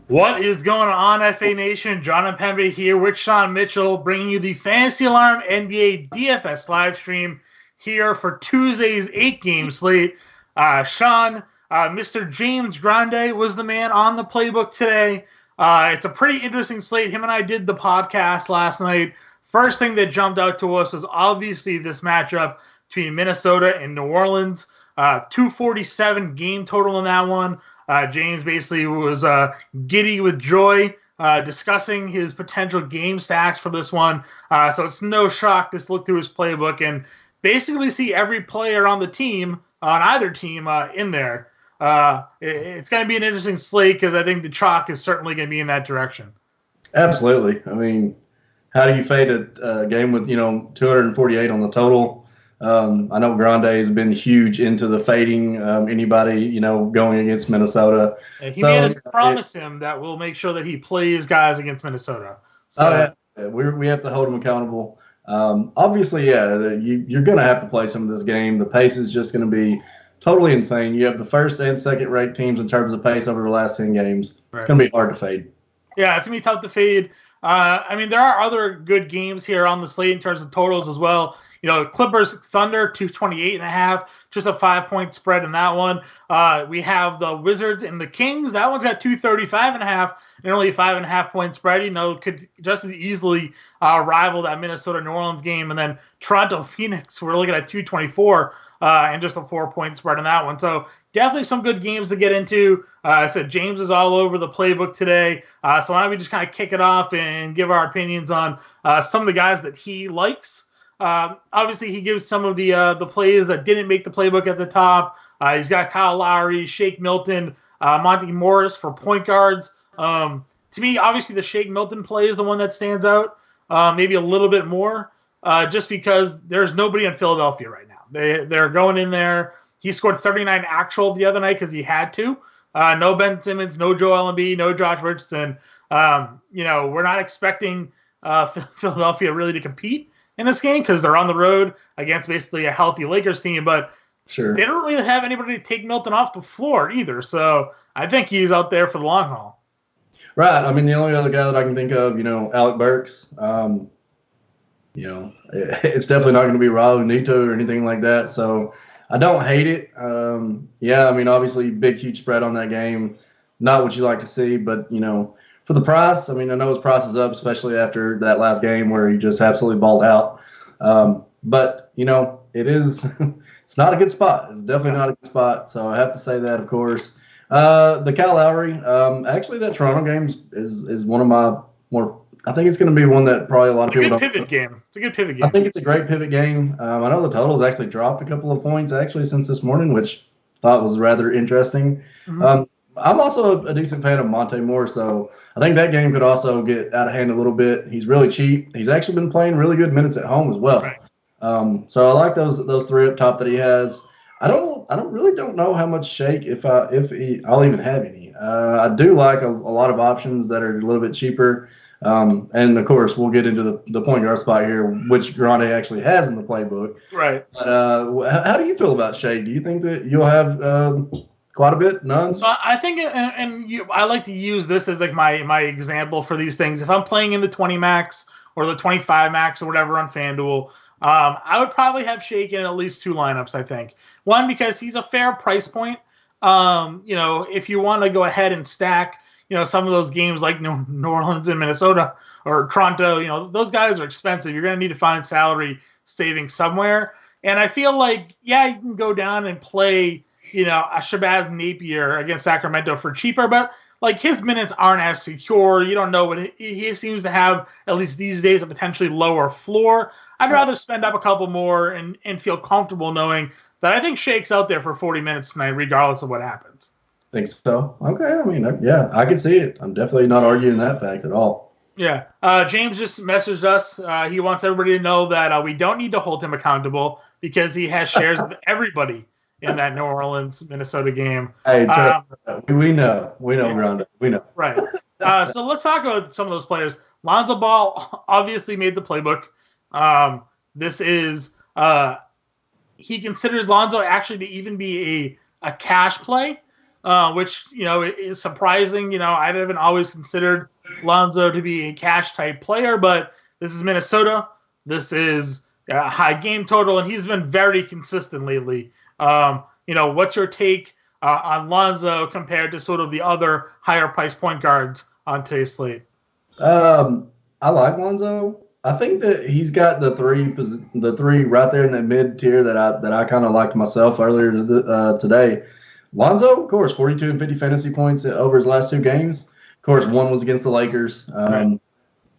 What is going on, FA Nation? John Impemba here with Sean Mitchell, bringing you the Fantasy Alarm NBA DFS live stream here for Tuesday's 8-game slate. Sean, Mr. James Grande was the man on the playbook today. It's a pretty interesting slate. Him and I did the podcast last night. First thing that jumped out to us was obviously this matchup between Minnesota and New Orleans. 247 game total in that one. James basically was giddy with joy discussing his potential game stacks for this one. So it's no shock to look through his playbook and basically see every player on the team, on either team, in there. It's going to be an interesting slate because I think the chalk is certainly going to be in that direction. Absolutely. I mean, how do you fade a game with 248 on the total? I know Grande has been huge into the fading anybody, going against Minnesota. He made us promise him that we'll make sure that he plays guys against Minnesota. So we have to hold him accountable. Obviously, you're going to have to play some of this game. The pace is just going to be totally insane. You have the first and second ranked teams in terms of pace over the last 10 games. Right. It's going to be hard to fade. Yeah, it's going to be tough to fade. There are other good games here on the slate in terms of totals as well. Clippers Thunder 228.5, just a 5-point spread in that one. We have the Wizards and the Kings. That one's at 235.5 and only a 5.5-point spread. Could just as easily rival that Minnesota New Orleans game. And then Toronto Phoenix, we're looking at 224 and just a 4-point spread in that one. So definitely some good games to get into. I said James is all over the playbook today. So why don't we just kind of kick it off and give our opinions on some of the guys that he likes. Obviously, he gives some of the plays that didn't make the playbook at the top. He's got Kyle Lowry, Shake Milton, Monte Morris for point guards. To me, obviously, the Shake Milton play is the one that stands out maybe a little bit more just because there's nobody in Philadelphia right now. They're going in there. He scored 39 actual the other night because he had to. No Ben Simmons, no Joel Embiid, no Josh Richardson. We're not expecting Philadelphia really to compete in this game because they're on the road against basically a healthy Lakers team, but sure, they don't really have anybody to take Milton off the floor either. So I think he's out there for the long haul. Right. I mean, the only other guy that I can think of, Alec Burks. It's definitely not going to be Raul Neto or anything like that. So I don't hate it. Obviously, big, huge spread on that game. Not what you like to see, but, for the price, I know his price is up, especially after that last game where he just absolutely balled out. But it is it's not a good spot. It's definitely not a good spot. So I have to say that, of course. The Kyle Lowry, actually that Toronto game is one of my more – I think it's going to be one that probably a lot of people don't – It's a good pivot game. I think it's a great pivot game. I know the total has actually dropped a couple of points actually since this morning, which I thought was rather interesting. Mm-hmm. I'm also a decent fan of Monte Morris, though. I think that game could also get out of hand a little bit. He's really cheap. He's actually been playing really good minutes at home as well. Right. So I like those three up top that he has. I really don't know how much shake if I'll even have any. I do like a lot of options that are a little bit cheaper. And of course we'll get into the point guard spot here, which Grande actually has in the playbook. Right. But how do you feel about shake? Do you think that you'll have quite a bit? None? So I think, I like to use this as like my example for these things. If I'm playing in the 20 max or the 25 max or whatever on FanDuel, I would probably have Shake in at least 2 lineups, I think. One, because he's a fair price point. If you want to go ahead and stack, some of those games like New Orleans and Minnesota or Toronto, those guys are expensive. You're going to need to find salary savings somewhere. And I feel like, you can go down and play a Shabazz Napier against Sacramento for cheaper, but like his minutes aren't as secure. You don't know what he seems to have, at least these days, a potentially lower floor. I'd rather spend up a couple more and feel comfortable knowing that I think Shake's out there for 40 minutes tonight, regardless of what happens. Think so? Okay. I can see it. I'm definitely not arguing that fact at all. Yeah. James just messaged us. He wants everybody to know that we don't need to hold him accountable because he has shares of everybody in that New Orleans-Minnesota game. Hey, we know, Grande. We know. Right. So let's talk about some of those players. Lonzo Ball obviously made the playbook. This is he considers Lonzo actually to even be a cash play. which, is surprising. I haven't always considered Lonzo to be a cash type player, but this is Minnesota. This is a high game total, and he's been very consistent lately. What's your take on Lonzo compared to sort of the other higher price point guards on today's slate? I like Lonzo. I think that he's got the three right there in that mid tier that I kind of liked myself earlier today. Lonzo, of course, 42 and 50 fantasy points over his last 2 games. Of course, one was against the Lakers. Right.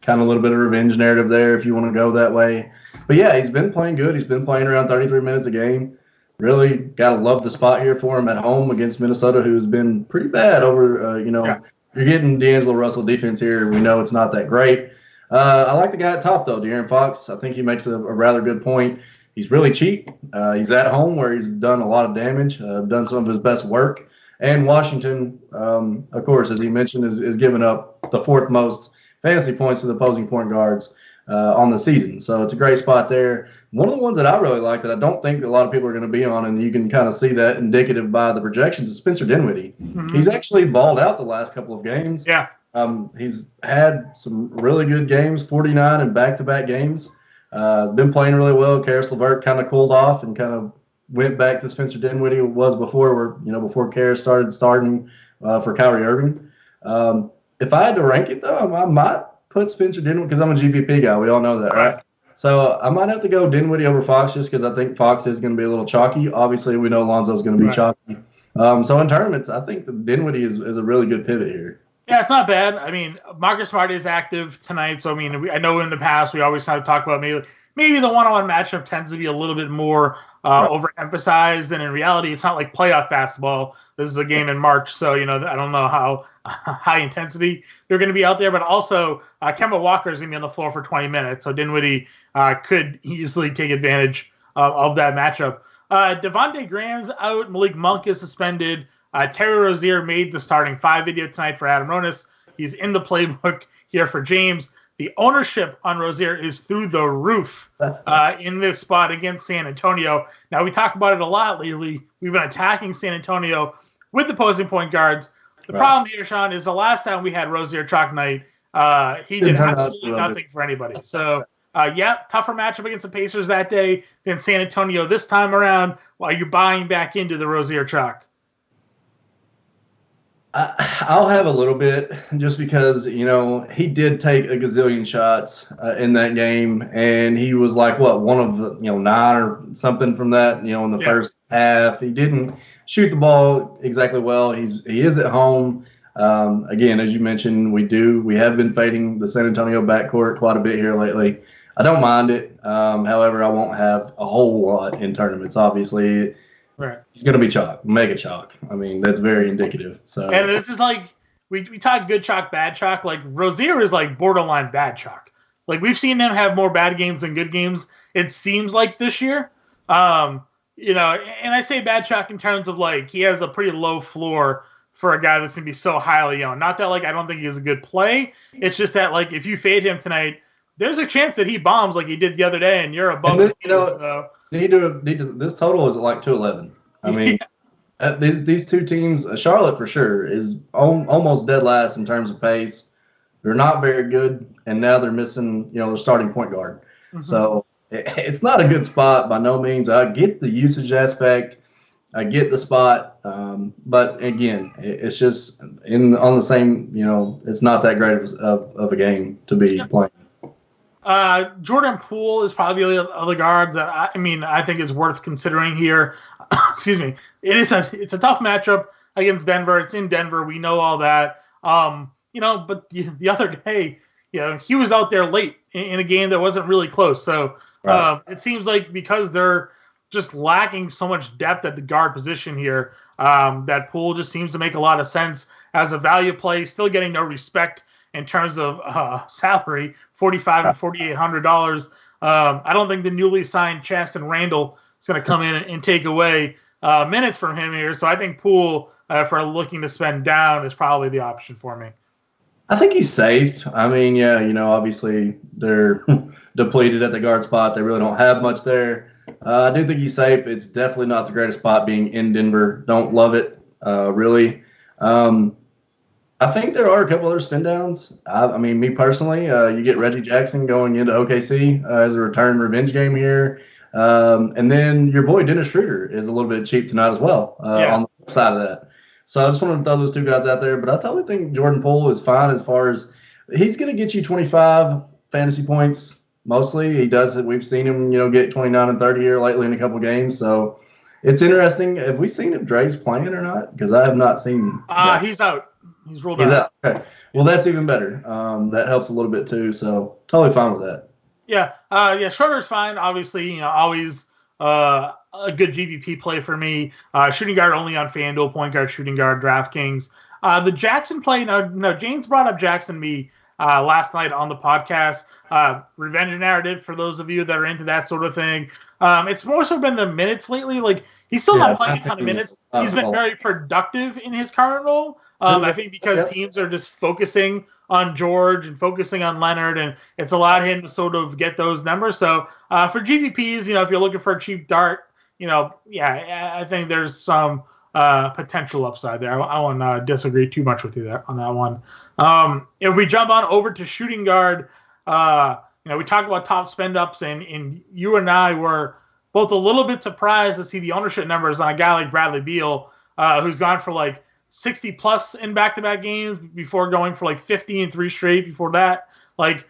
Kind of a little bit of revenge narrative there if you want to go that way. But yeah, he's been playing good. He's been playing around 33 minutes a game. Really got to love the spot here for him at home against Minnesota, who's been pretty bad over, You're getting D'Angelo Russell defense here. We know it's not that great. I like the guy at top, though, De'Aaron Fox. I think he makes a rather good point. He's really cheap. He's at home where he's done a lot of damage, done some of his best work. And Washington, of course, as he mentioned, is giving up the 4th most fantasy points to the opposing point guards on the season. So it's a great spot there. One of the ones that I really like that I don't think a lot of people are going to be on, and you can kind of see that indicative by the projections, is Spencer Dinwiddie. Mm-hmm. He's actually balled out the last couple of games. Yeah. He's had some really good games, 49 in back-to-back games. Been playing really well. Karis LeVert kind of cooled off and kind of went back to Spencer Dinwiddie was before Karis starting for Kyrie Irving. If I had to rank it, though, I might put Spencer Dinwiddie because I'm a GPP guy. We all know that, right? So I might have to go Dinwiddie over Fox just because I think Fox is going to be a little chalky. Obviously, we know Lonzo's going to be chalky. So in tournaments, I think the Dinwiddie is a really good pivot here. Yeah, it's not bad. I mean, Marcus Smart is active tonight, so I know in the past we always have to talk about maybe the one-on-one matchup tends to be a little bit more overemphasized, and in reality, it's not like playoff basketball. This is a game in March, so I don't know how high intensity they're going to be out there, but also Kemba Walker is going to be on the floor for 20 minutes, so Dinwiddie could easily take advantage of that matchup. Devontae Graham's out. Malik Monk is suspended. Terry Rozier made the starting 5 video tonight for Adam Ronis. He's in the playbook here for James. The ownership on Rozier is through the roof in this spot against San Antonio. Now, we talk about it a lot lately. We've been attacking San Antonio with opposing point guards. The problem here, Sean, is the last time we had Rozier chalk night, he did absolutely nothing for anybody. So, tougher matchup against the Pacers that day than San Antonio this time around while you're buying back into the Rozier chalk. I'll have a little bit just because, he did take a gazillion shots in that game, and he was like, one of the, 9 or something from that, in the first half. He didn't shoot the ball exactly well. He is at home. Again, as you mentioned, we have been fading the San Antonio backcourt quite a bit here lately. I don't mind it. However, I won't have a whole lot in tournaments, obviously. Right. He's going to be chalk, mega chalk. I mean, that's very indicative. So, and this is like, we talk good chalk, bad chalk. Like, Rozier is like borderline bad chalk. Like, we've seen him have more bad games than good games, it seems like, this year. And I say bad chalk in terms of, like, he has a pretty low floor for a guy that's going to be so highly owned. Not that, like, I don't think he has a good play. It's just that, like, if you fade him tonight, there's a chance that he bombs like he did the other day, and you're above the field, so. This total is like 211. I mean, these two teams, Charlotte for sure, is almost dead last in terms of pace. They're not very good, and now they're missing, their starting point guard. Mm-hmm. So it's not a good spot by no means. I get the usage aspect. I get the spot. But, again, it's just on the same, it's not that great of a game to be playing. Jordan Poole is probably the other guard that I think is worth considering here. Excuse me. It's a tough matchup against Denver. It's in Denver. We know all that. But the other day, he was out there late in a game that wasn't really close. So it seems like because they're just lacking so much depth at the guard position here, that Poole just seems to make a lot of sense as a value play. Still getting no respect in terms of salary, $4,500 and $4,800. I don't think the newly signed Chaston Randall is going to come in and take away minutes from him here. So I think Poole, for looking to spend down, is probably the option for me. I think he's safe. I mean, obviously they're depleted at the guard spot. They really don't have much there. I do think he's safe. It's definitely not the greatest spot being in Denver. Don't love it. really. I think there are a couple other spin downs. I mean, me personally, you get Reggie Jackson going into OKC as a return revenge game here. And then your boy Dennis Schroeder is a little bit cheap tonight as well on the flip side of that. So I just wanted to throw those two guys out there. But I totally think Jordan Poole is fine as far as he's going to get you 25 fantasy points mostly. He does it. We've seen him, get 29 and 30 here lately in a couple games. So it's interesting. Have we seen if Dre's playing or not? Because I have not seen. He's out. He's ruled out. Okay. Well, that's even better. That helps a little bit too. So totally fine with that. Yeah. Schroeder's fine. Obviously, always a good GPP play for me. Shooting guard only on FanDuel, point guard, shooting guard, DraftKings. The Jackson play. No, James brought up Jackson to me last night on the podcast. Revenge narrative for those of you that are into that sort of thing. It's more so been the minutes lately. Like he's still not playing a ton of minutes. He's been very productive in his current role. I think because teams are just focusing on George and focusing on Leonard, and it's allowed him to sort of get those numbers. So for GPPs, if you're looking for a cheap dart, I think there's some potential upside there. I won't disagree too much with you there on that one. If we jump on over to shooting guard, we talked about top spend ups, and you and I were both a little bit surprised to see the ownership numbers on a guy like Bradley Beal, who's gone for like 60 plus in back-to-back games before going for like 50 and 3 straight before that. Like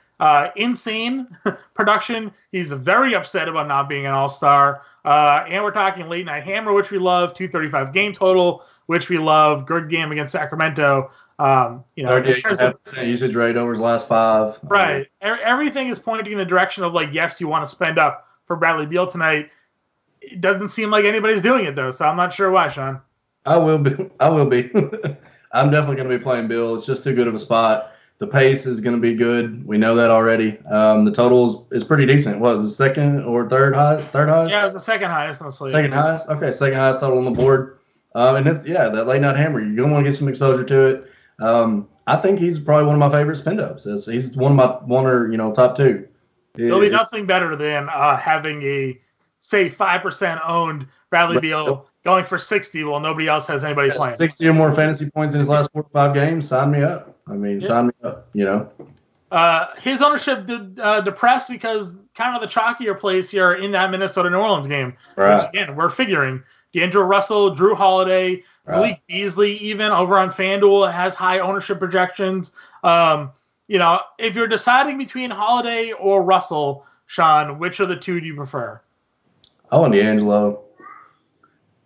insane production. He's very upset about not being an all-star. And we're talking late night hammer, which we love, 235 game total, which we love, good game against Sacramento. 38% usage rate over his last 5. Right. Everything is pointing in the direction of like, yes, you want to spend up for Bradley Beal tonight. It doesn't seem like anybody's doing it though, so I'm not sure why, Sean. I will be. I'm definitely going to be playing Bill. It's just too good of a spot. The pace is going to be good. We know that already. The total is pretty decent. What, the second or third highest? Yeah, it was the second highest on the slate. Second highest? Okay, second highest total on the board. And it's, that late night hammer, you're going to want to get some exposure to it. I think he's probably one of my favorite spin ups. He's one or top 2. There'll be nothing better than having a, say, 5% owned Bradley Beal going for 60 while nobody else has anybody playing. 60 or more fantasy points in his last 4 or 5 games, sign me up. Sign me up, His ownership depressed because kind of the chalkier plays here in that Minnesota-New Orleans game. Right. Which, again, we're figuring. D'Angelo Russell, Drew Holiday, Malik Beasley, even over on FanDuel, has high ownership projections. If you're deciding between Holiday or Russell, Sean, which of the two do you prefer? I want D'Angelo.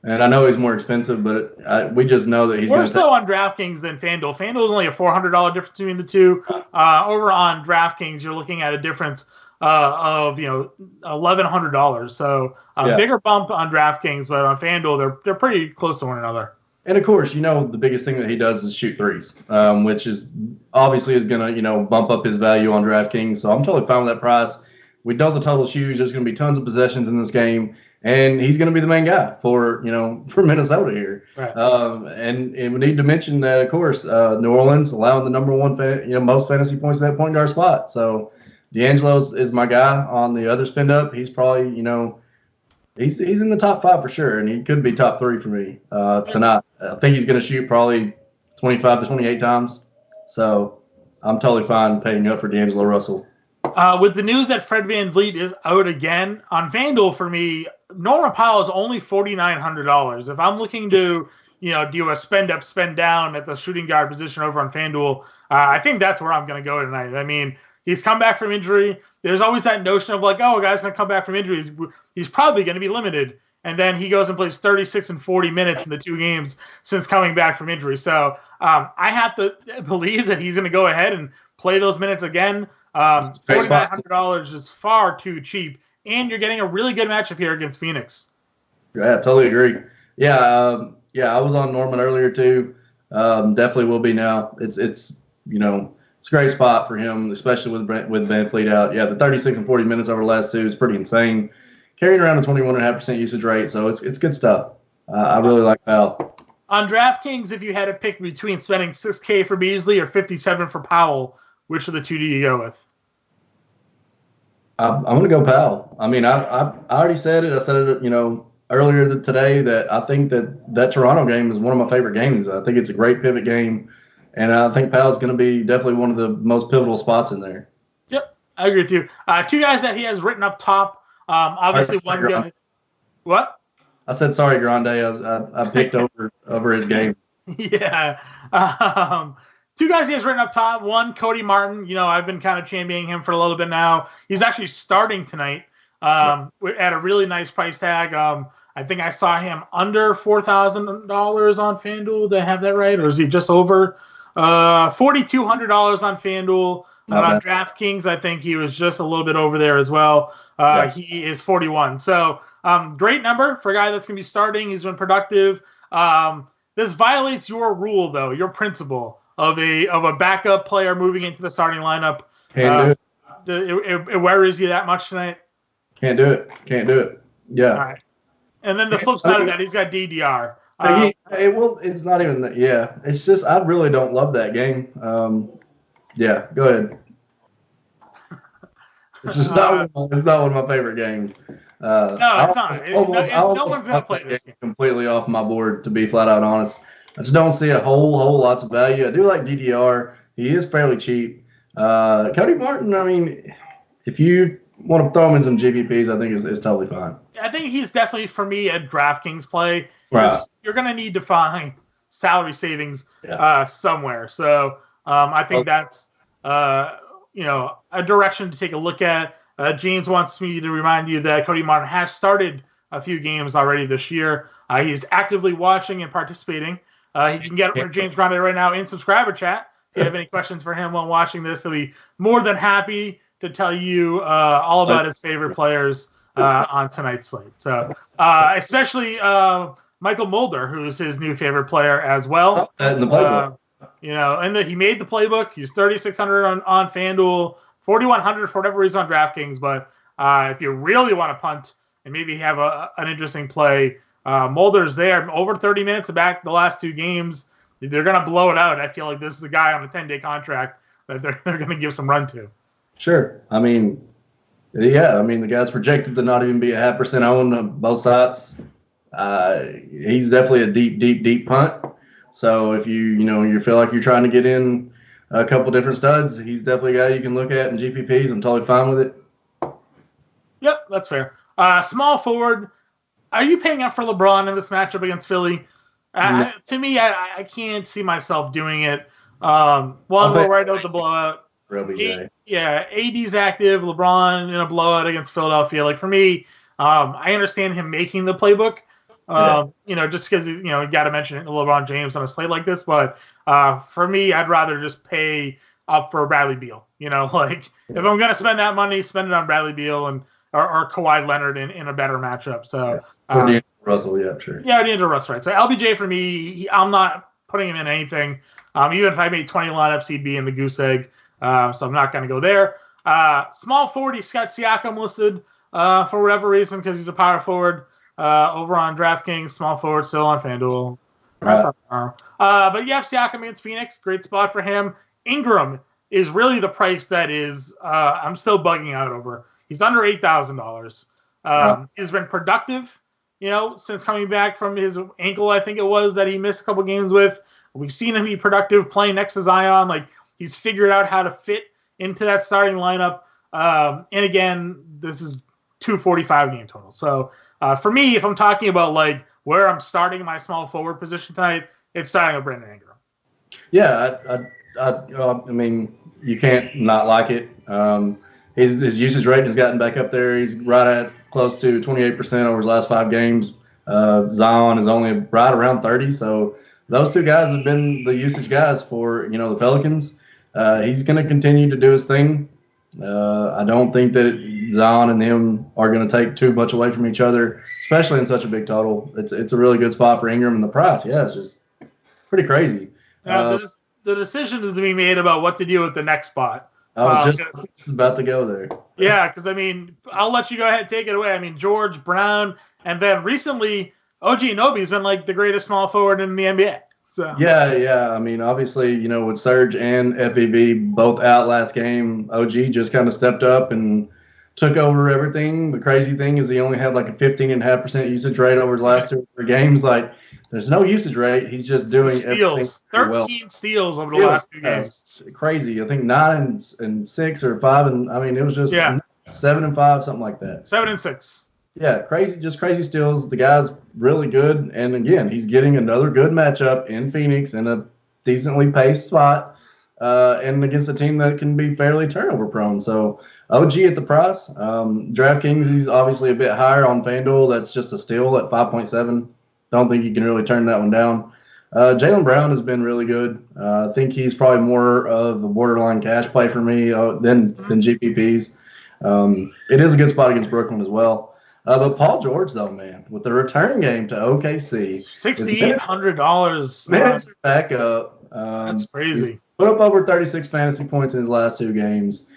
And I know he's more expensive, but we just know that he's more so on DraftKings than FanDuel. FanDuel is only a $400 difference between the two. Over on DraftKings, you're looking at a difference of $1,100. So bigger bump on DraftKings, but on FanDuel, they're pretty close to one another. And of course, the biggest thing that he does is shoot threes, which is obviously is going to bump up his value on DraftKings. So I'm totally fine with that price. We know the total huge. There's going to be tons of possessions in this game. And he's going to be the main guy for Minnesota here. Right. And we need to mention that, of course, New Orleans allowing the number one, most fantasy points at that point guard spot. So D'Angelo is my guy on the other spin up. He's probably, he's in the top 5 for sure, and he could be top 3 for me tonight. I think he's going to shoot probably 25 to 28 times. So I'm totally fine paying up for D'Angelo Russell. With the news that Fred VanVleet is out again on FanDuel for me, Norman Powell is only $4,900. If I'm looking to, do a spend up, spend down at the shooting guard position over on FanDuel, I think that's where I'm going to go tonight. I mean, he's come back from injury. There's always that notion of like, oh, a guy's going to come back from injury. He's probably going to be limited. And then he goes and plays 36 and 40 minutes in the 2 games since coming back from injury. So I have to believe that he's going to go ahead and play those minutes again. $4,900 is far too cheap, and you're getting a really good matchup here against Phoenix. Yeah, totally agree. Yeah, I was on Norman earlier too. Definitely will be now. It's a great spot for him, especially with VanVleet out. Yeah, the 36 and 40 minutes over the last 2 is pretty insane. Carrying around a 21.5% usage rate, so it's good stuff. I really like Powell. On DraftKings, if you had to pick between spending $6K for Beasley or $57 for Powell, which of the two do you go with? I'm going to go Powell. I mean, I already said it. I said it, earlier today that I think that Toronto game is one of my favorite games. I think it's a great pivot game, and I think Powell's going to be definitely one of the most pivotal spots in there. Yep, I agree with you. Two guys that he has written up top. Obviously, one guy. What? I said sorry, Grande. I picked over his game. Yeah. Two guys he has written up top. One, Cody Martin. I've been kind of championing him for a little bit now. He's actually starting tonight at a really nice price tag. I think I saw him under $4,000 on FanDuel. Did I have that right? Or is he just over $4,200 on FanDuel? On DraftKings, I think he was just a little bit over there as well. He is 41. So great number for a guy that's going to be starting. He's been productive. This violates your rule, though, your principle of a backup player moving into the starting lineup. Can't do it. It worries you that much tonight? Can't do it. Yeah. All right. And then the flip side of that, he's got DDR. It's not even that. Yeah. It's just I really don't love that game. Yeah, go ahead. It's just not one of my favorite games. No, it's not. No one's going to play this game. Completely off my board, to be flat out honest. I just don't see a whole lots of value. I do like DDR. He is fairly cheap. Cody Martin, I mean, if you want to throw him in some GPPs, I think is totally fine. I think he's definitely, for me, a DraftKings play. Right. You're going to need to find salary savings somewhere. So I think that's a direction to take a look at. James wants me to remind you that Cody Martin has started a few games already this year. He's actively watching and participating. You can get it from James Grande right now in subscriber chat. If you have any questions for him while watching this, he'll be more than happy to tell you all about his favorite players on tonight's slate. So especially Michael Mulder, who's his new favorite player as well. In the playbook. And he made the playbook. He's 3,600 on FanDuel, 4,100 for whatever reason on DraftKings. But if you really want to punt and maybe have an interesting play, Mulder's there. Over 30 minutes back the last two games. They're going to blow it out. I feel like this is the guy on a 10-day contract that they're going to give some run to. Sure. I mean, the guy's projected to not even be a 0.5% owned on both sides. He's definitely a deep punt. So if you feel like you're trying to get in a couple different studs, he's definitely a guy you can look at in GPPs. I'm totally fine with it. Yep, that's fair. Small forward. Are you paying up for LeBron in this matchup against Philly? No. To me, I can't see myself doing it. We're right out the blowout. AD's active. LeBron in a blowout against Philadelphia. Like for me, I understand him making the playbook. Just because you got to mention LeBron James on a slate like this. But for me, I'd rather just pay up for Bradley Beal. If I'm gonna spend that money, spend it on Bradley Beal or Kauai Leonard in a better matchup. So. Or D'Angelo Russell, yeah, sure. Yeah, D'Angelo Russell, right. So LBJ for me, I'm not putting him in anything. Even if I made 20 lineups, he'd be in the goose egg. So I'm not going to go there. Small forward, he's got Siakam listed for whatever reason because he's a power forward over on DraftKings. Small forward still on FanDuel. Right. But you have Siakam against Phoenix. Great spot for him. Ingram is really the price that is I'm still bugging out over. He's under $8,000. He's been productive. Since coming back from his ankle, I think it was that he missed a couple games with. We've seen him be productive playing next to Zion. Like he's figured out how to fit into that starting lineup. And again, this is 245 game total. So for me, if I'm talking about like where I'm starting my small forward position tonight, it's starting with Brandon Ingram. Yeah, I mean, you can't not like it. His usage rate has gotten back up there. He's right at close to 28% over his last 5 games. Zion is only right around 30. So those two guys have been the usage guys for the Pelicans. He's going to continue to do his thing. I don't think that Zion and him are going to take too much away from each other, especially in such a big total. It's a really good spot for Ingram, and the price, it's just pretty crazy. The decision is to be made about what to do with the next spot. I was just about to go there. Yeah, because, I'll let you go ahead and take it away. George Brown, and then recently OG Anunoby's been like the greatest small forward in the NBA. So Yeah. Obviously, with Serge and FEV both out last game, OG just kind of stepped up and took over everything. The crazy thing is he only had like a 15.5% usage rate over his last 2 or 3 games. Like, there's no usage rate. He's just doing steals. 13 steals over the last 2 games. Crazy. I think 9 and 6 or 5, and I mean it was just 7 and 5, something like that. 7 and 6. Yeah, crazy steals. The guy's really good, and again, he's getting another good matchup in Phoenix in a decently paced spot, and against a team that can be fairly turnover prone. So OG at the price. DraftKings, he's obviously a bit higher on FanDuel. That's just a steal at 5.7. Don't think you can really turn that one down. Jaylen Brown has been really good. I think he's probably more of a borderline cash play for me than GPPs. It is a good spot against Brooklyn as well. But Paul George, though, man, with the return game to OKC. $6,800. Minutes are back up. That's crazy. Put up over 36 fantasy points in his last 2 games.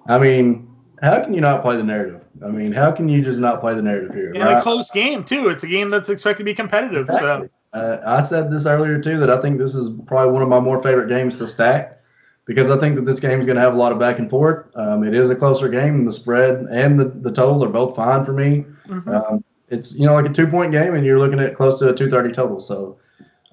I mean, how can you not play the narrative? I mean, how can you just not play the narrative here? In a close game, too. It's a game that's expected to be competitive. Exactly. So. I said this earlier, too, that I think this is probably one of my more favorite games to stack because I think that this game is going to have a lot of back and forth. It is a closer game, and the spread and the total are both fine for me. Mm-hmm. It's, like a 2-point game, and you're looking at close to a 230 total. So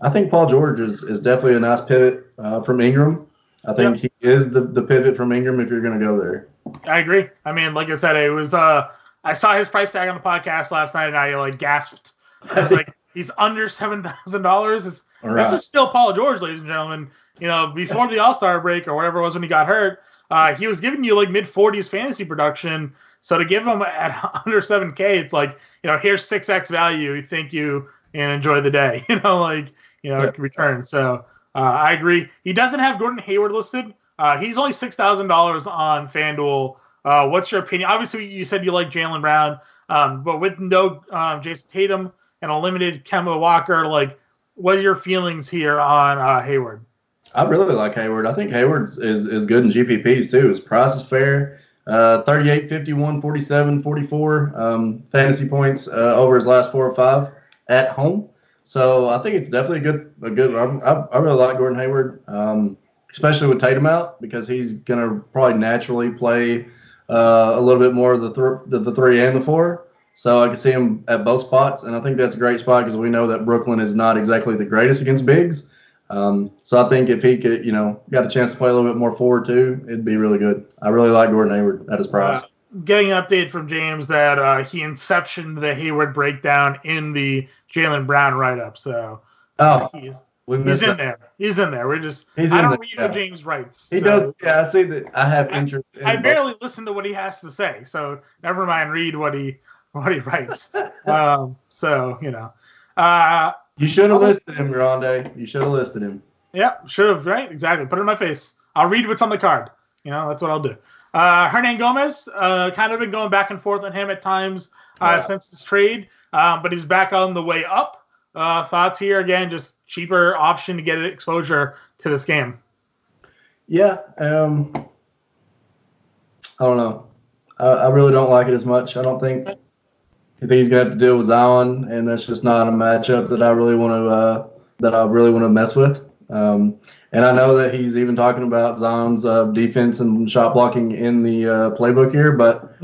I think Paul George is definitely a nice pivot from Ingram. I think he is the pivot from Ingram if you're going to go there. I agree. I mean, like I said, it was I saw his price tag on the podcast last night, and I gasped. I was like, he's under $7,000. This is still Paul George, ladies and gentlemen. Before the All-Star break or whatever it was when he got hurt, he was giving you mid-40s fantasy production. So to give him at under 7K, it's here's 6x value. You think you enjoy the day, return. So I agree. He doesn't have Gordon Hayward listed. He's only $6,000 on FanDuel. What's your opinion? Obviously, you said you like Jaylen Brown, but with no Jason Tatum and a limited Kemba Walker, what are your feelings here on Hayward? I really like Hayward. I think Hayward is good in GPPs too. His price is fair. 38, 51, 47, 44 fantasy points over his last 4 or 5 at home. So I think it's definitely a good. I really like Gordon Hayward, especially with Tatum out because he's gonna probably naturally play a little bit more of the 3 and the 4. So I can see him at both spots, and I think that's a great spot because we know that Brooklyn is not exactly the greatest against bigs. So I think if he could, got a chance to play a little bit more forward too, it'd be really good. I really like Gordon Hayward at his price. Getting an update from James that he inceptioned the Hayward breakdown in the Jaylen Brown write-up. So he's in there. He's in there. I don't read what James writes. He does. Yeah, I see that. I have interest. I barely listen to what he has to say. So never mind read what he writes. You should have listed him, Grande. You should have listed him. Yeah, should have, right? Exactly. Put it in my face. I'll read what's on the card. That's what I'll do. Hernan Gomez, kind of been going back and forth on him at times since his trade, but he's back on the way up. Thoughts here? Again, just cheaper option to get exposure to this game. Yeah. I don't know. I really don't like it as much. I think he's gonna have to deal with Zion, and that's just not a matchup that I really want to mess with. And I know that he's even talking about Zion's defense and shot blocking in the playbook here, but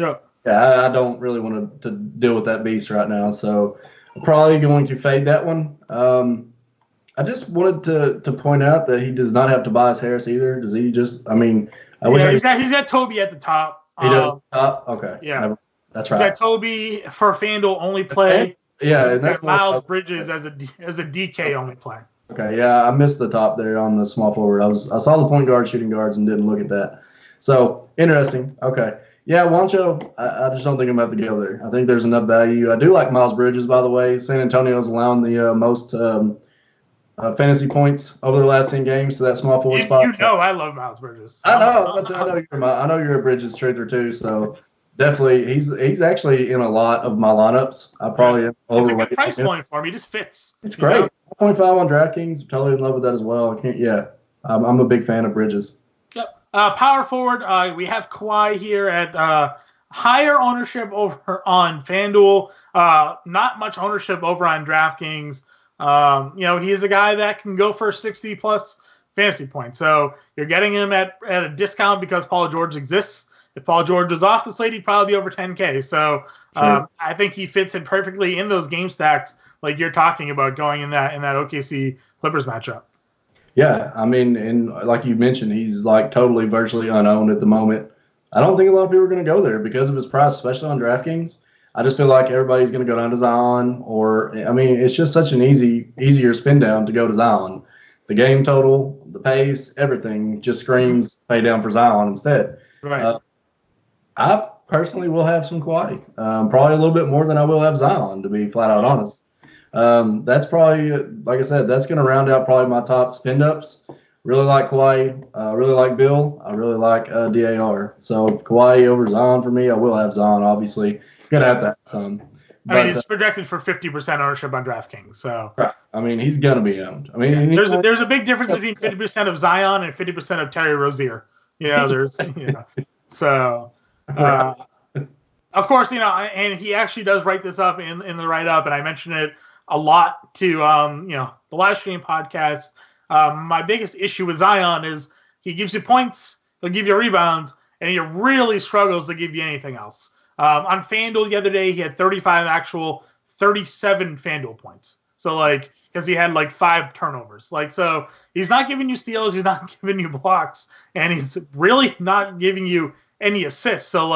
I don't really want to deal with that beast right now. So I'm probably going to fade that one. I just wanted to point out that he does not have Tobias Harris either. Does he just? I mean, he's got Toby at the top. He does at the top. Okay. Yeah. That's right. He's got Toby for FanDuel only play. Yeah, and that's Miles Bridges as a DK only play. Okay, yeah, I missed the top there on the small forward. I saw the point guard, shooting guards, and didn't look at that. So interesting. Okay, yeah, Juancho, I just don't think I'm going to have to go there. I think there's enough value. I do like Miles Bridges, by the way. San Antonio's allowing the most fantasy points over the last 10 games to that small forward spot. I love Miles Bridges. I know you're a Bridges truther too. So. Definitely, he's actually in a lot of my lineups. I probably am overweight. It's a good price point for him. He just fits. It's great. 4.5 on DraftKings. Totally in love with that as well. I'm a big fan of Bridges. Yep. Power forward. We have Kauai here at higher ownership over on FanDuel. Not much ownership over on DraftKings. He's a guy that can go for 60 plus fantasy points. So you're getting him at a discount because Paul George exists. if Paul George was off the slate, he'd probably be over 10K. So Sure. I think he fits in perfectly in those game stacks like you're talking about going in that OKC Clippers matchup. Yeah, I mean, and like you mentioned, he's like totally virtually unowned at the moment. I don't think a lot of people are going to go there because of his price, especially on DraftKings. I just feel like everybody's going to go down to Zion, or I mean, it's just such an easier spin down to go to Zion. The game total, the pace, everything just screams pay down for Zion instead. Right. I personally will have some Kauai, probably a little bit more than I will have Zion, to be flat out honest. That's probably, like I said, that's going to round out probably my top spin ups. Really like Kauai, really like Beal, I really like DAR. So Kauai over Zion for me. I will have Zion, obviously. Gonna have to have some. I mean, he's projected for 50% ownership on DraftKings. So right. I mean, he's gonna be owned. I mean, there's a big difference between 50% of Zion and 50% of Terry Rozier. So. Of course, and he actually does write this up in the write-up, and I mentioned it a lot to, the live stream podcast. My biggest issue with Zion is he gives you points, he'll give you rebounds, and he really struggles to give you anything else. On FanDuel the other day, he had 35 actual, 37 FanDuel points. So, because he had 5 turnovers. So he's not giving you steals, he's not giving you blocks, and he's really not giving you any assists. So,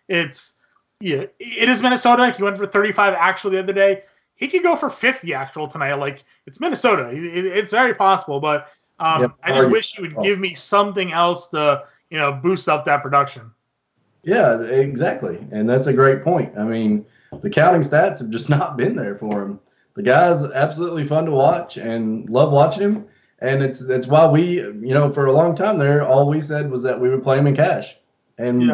it is Minnesota. He went for 35 actual the other day. He could go for 50 actual tonight. It's Minnesota. It's very possible, but I just wish he would give me something else to, boost up that production. Yeah, exactly. And that's a great point. I mean, the counting stats have just not been there for him. The guy's absolutely fun to watch and love watching him. And it's why we, for a long time there, all we said was that we would play him in cash. And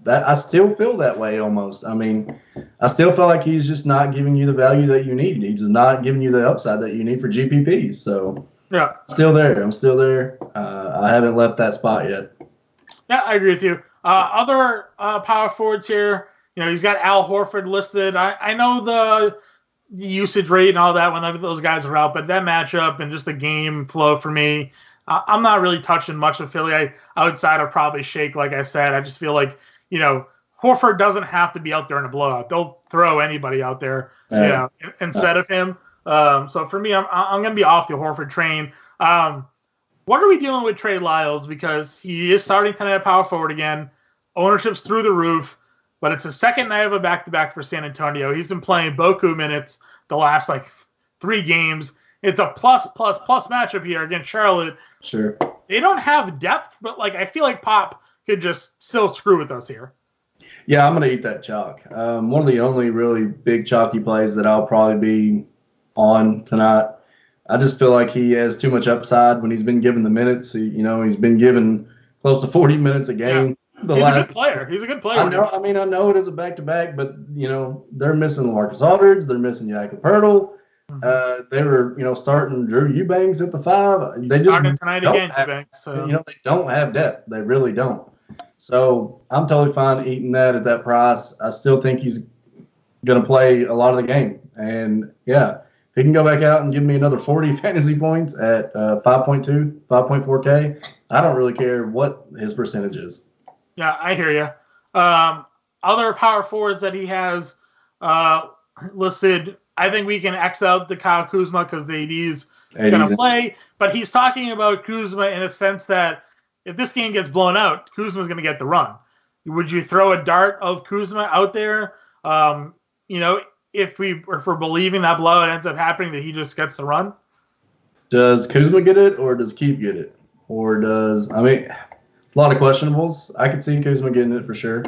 I still feel that way almost. I mean, I still feel like he's just not giving you the value that you need. He's just not giving you the upside that you need for GPPs. So, still there. I'm still there. I haven't left that spot yet. Yeah, I agree with you. Other power forwards here, he's got Al Horford listed. I know the usage rate and all that when those guys are out, but that matchup and just the game flow for me, I'm not really touching much of Philly outside of probably Shake, like I said. I just feel like, Horford doesn't have to be out there in a blowout. They'll throw anybody out there, instead of him. So for me, I'm going to be off the Horford train. What are we dealing with Trey Lyles? Because he is starting tonight at power forward again. Ownership's through the roof, but it's the second night of a back-to-back for San Antonio. He's been playing Boku minutes the last 3 games. It's a plus matchup here against Charlotte. Sure. They don't have depth, but I feel like Pop could just still screw with us here. Yeah, I'm going to eat that chalk. One of the only really big chalky plays that I'll probably be on tonight. I just feel like he has too much upside when he's been given the minutes. He's been given close to 40 minutes a game. Yeah. He's a good player. He's a good player. I know it is a back-to-back, but, they're missing LaMarcus Aldridge. They're missing Jakob Poeltl. They were, starting Drew Eubanks at the 5. They starting tonight again, Eubanks. So. They don't have depth. They really don't. So I'm totally fine eating that at that price. I still think he's going to play a lot of the game. And, if he can go back out and give me another 40 fantasy points at 5.2, 5.4K, I don't really care what his percentage is. Yeah, I hear you. Other power forwards that he has listed, I think we can X out the Kyle Kuzma because the AD's going to play. But he's talking about Kuzma in a sense that if this game gets blown out, Kuzma's going to get the run. Would you throw a dart of Kuzma out there? If we're believing that blowout ends up happening, that he just gets the run? Does Kuzma get it, or does Keith get it? Or does – a lot of questionables. I could see Kuzma getting it for sure.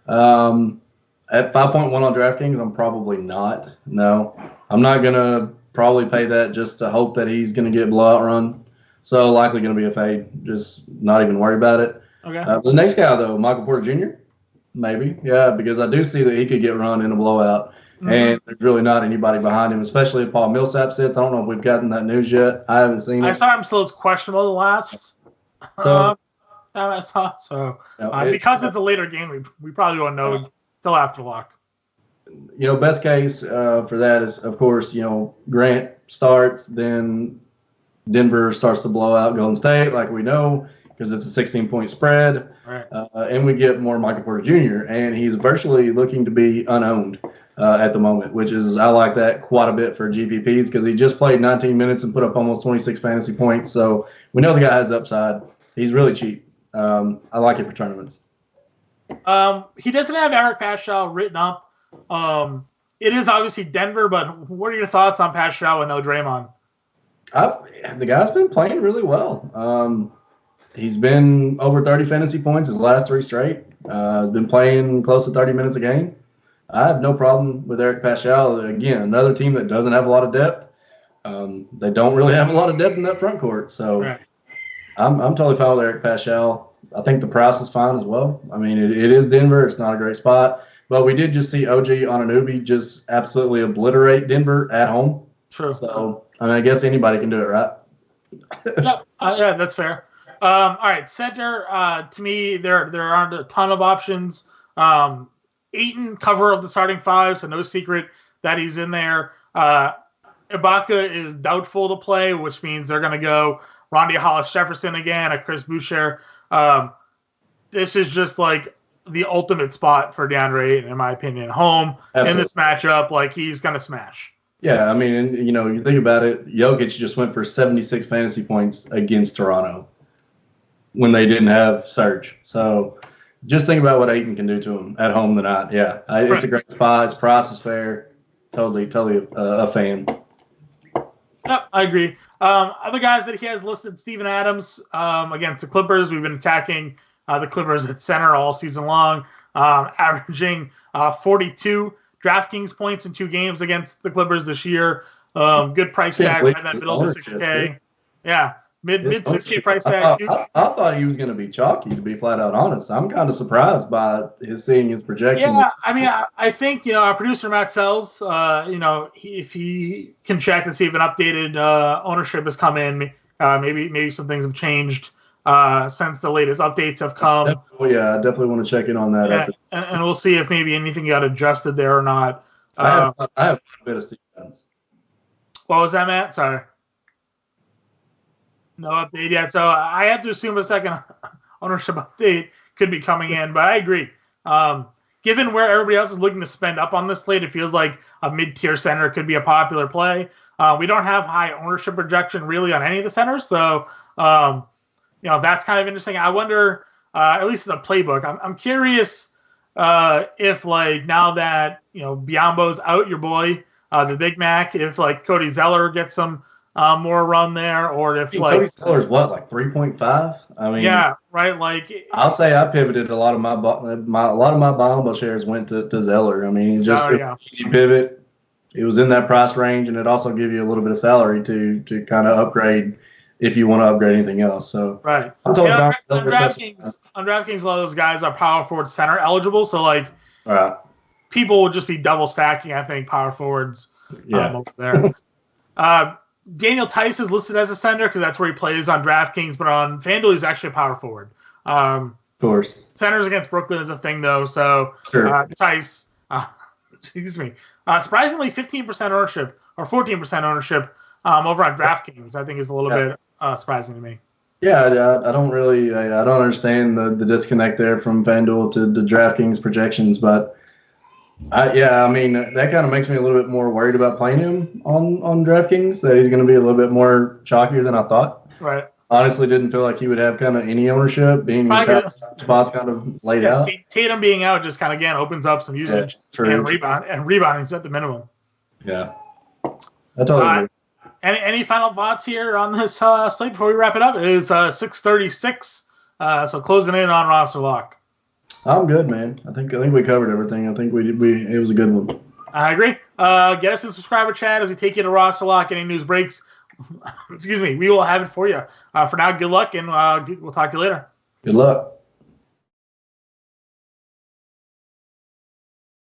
At 5.1 on DraftKings, I'm probably not. No. I'm not going to probably pay that just to hope that he's going to get blowout run. So likely going to be a fade. Just not even worry about it. Okay. The next guy, though, Michael Porter Jr., maybe. Yeah, because I do see that he could get run in a blowout. Mm-hmm. And there's really not anybody behind him, especially if Paul Millsap sits. I don't know if we've gotten that news yet. I haven't seen it. I saw him still as questionable the last. So I saw. So because it's a later game, we probably won't know till after lock. Best case for that is, of course, Grant starts, then Denver starts to blow out Golden State, like we know. because it's a 16-point spread. Right. And we get more Michael Porter Jr., and he's virtually looking to be unowned at the moment, which is, I like that quite a bit for GPPs because he just played 19 minutes and put up almost 26 fantasy points. So we know the guy has upside. He's really cheap. I like it for tournaments. He doesn't have Erik Pascal written up. It is obviously Denver, but what are your thoughts on Pascal with no Draymond? The guy's been playing really well. He's been over 30 fantasy points his last 3 straight. Been playing close to 30 minutes a game. I have no problem with Erik Pascal. Again, another team that doesn't have a lot of depth. They don't really have a lot of depth in that front court. So right. I'm totally fine with Erik Pascal. I think the price is fine as well. I mean, it is Denver. It's not a great spot. But we did just see OG Anunoby just absolutely obliterate Denver at home. True. So, I mean, I guess anybody can do it, right? Yeah, that's fair. All right, center, to me, there aren't a ton of options. Ayton, cover of the starting 5, so no secret that he's in there. Ibaka is doubtful to play, which means they're going to go Rondae Hollis-Jefferson again, a Chris Boucher. This is just like the ultimate spot for DeAndre Ayton, in my opinion. Home Absolutely. In this matchup, like he's going to smash. Yeah, I mean, and, you think about it, Jokic just went for 76 fantasy points against Toronto when they didn't have Serge. So just think about what Ayton can do to him at home tonight. Yeah, it's a great spot. His price is fair. Totally a fan. Yep, I agree. Other guys that he has listed, Steven Adams against the Clippers. We've been attacking the Clippers at center all season long, averaging 42 DraftKings points in 2 games against the Clippers this year. Good price tag right in that middle of the 6K. Yeah, mid 6K price tag. I thought he was going to be chalky, to be flat out honest. I'm kind of surprised by seeing his projection. Yeah, I mean, I think our producer Matt Sells, if he can check to see if an updated ownership has come in, maybe some things have changed since the latest updates have come. Yeah, I definitely want to check in on that. Yeah, and we'll see if maybe anything got adjusted there or not. I have a bit of Steve Adams. What was that, Matt? Sorry. No update yet. So I have to assume a second ownership update could be coming in, but I agree. Given where everybody else is looking to spend up on this slate, it feels like a mid-tier center could be a popular play. We don't have high ownership projection really on any of the centers, so that's kind of interesting. I wonder, at least in the playbook, I'm curious if now that Biyombo's out, your boy, the Big Mac, if Cody Zeller gets some more run there, or if Cody Zeller's what, 3.5? I mean, yeah, right. I'll say I pivoted a lot of my Biyombo shares went to Zeller. I mean, he's just an easy pivot. It was in that price range, and it also give you a little bit of salary to kind of upgrade if you want to upgrade anything else. So right. On DraftKings, a lot of those guys are power forward center eligible. So right. People will just be double stacking, I think, power forwards over there. Daniel Tice is listed as a center because that's where he plays on DraftKings, but on FanDuel he's actually a power forward. Of course. Centers against Brooklyn is a thing though. So sure. Tice, excuse me, surprisingly 15% ownership or 14% ownership over on DraftKings, I think is a little bit surprising to me. Yeah, I don't understand the disconnect there from FanDuel to the DraftKings projections, but I mean, that kind of makes me a little bit more worried about playing him on DraftKings, that he's going to be a little bit more chalkier than I thought. Right. Honestly, didn't feel like he would have kind of any ownership, being his spots kind of laid out. Tatum being out just kind of, again, opens up some usage and rebounding's at the minimum. Yeah. I totally agree. Any final thoughts here on this slate before we wrap it up? It is 6:36, so closing in on roster lock. I'm good, man. I think we covered everything. I think it was a good one. I agree. Get us in subscriber chat as we take you to roster lock. Any news breaks, excuse me, we will have it for you. For now, good luck, and we'll talk to you later. Good luck.